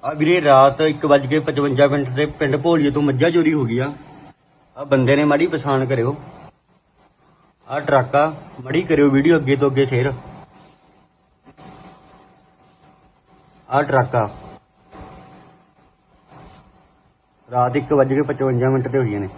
ਆ ਵੀਰੇ ਰਾਤ 1:55 ਤੇ ਪਿੰਡ ਭੋਲੀਏ ਤੋਂ ਮੱਝਾਂ ਚੋਰੀ ਹੋ ਗਈ ਆ ਬੰਦੇ ਨੇ ਮਾੜੀ ਪਛਾਣ ਕਰਿਓ। ਆ ਟਰੱਕ ਆ, ਮੜੀ ਕਰਿਓ ਵੀਡੀਓ ਅੱਗੇ ਤੋਂ ਅੱਗੇ ਸ਼ੇਅਰ। ਆ ਟਰੱਕ ਆ ਰਾਤ 1:55 ਤੇ ਹੋਈਆਂ ਨੇ।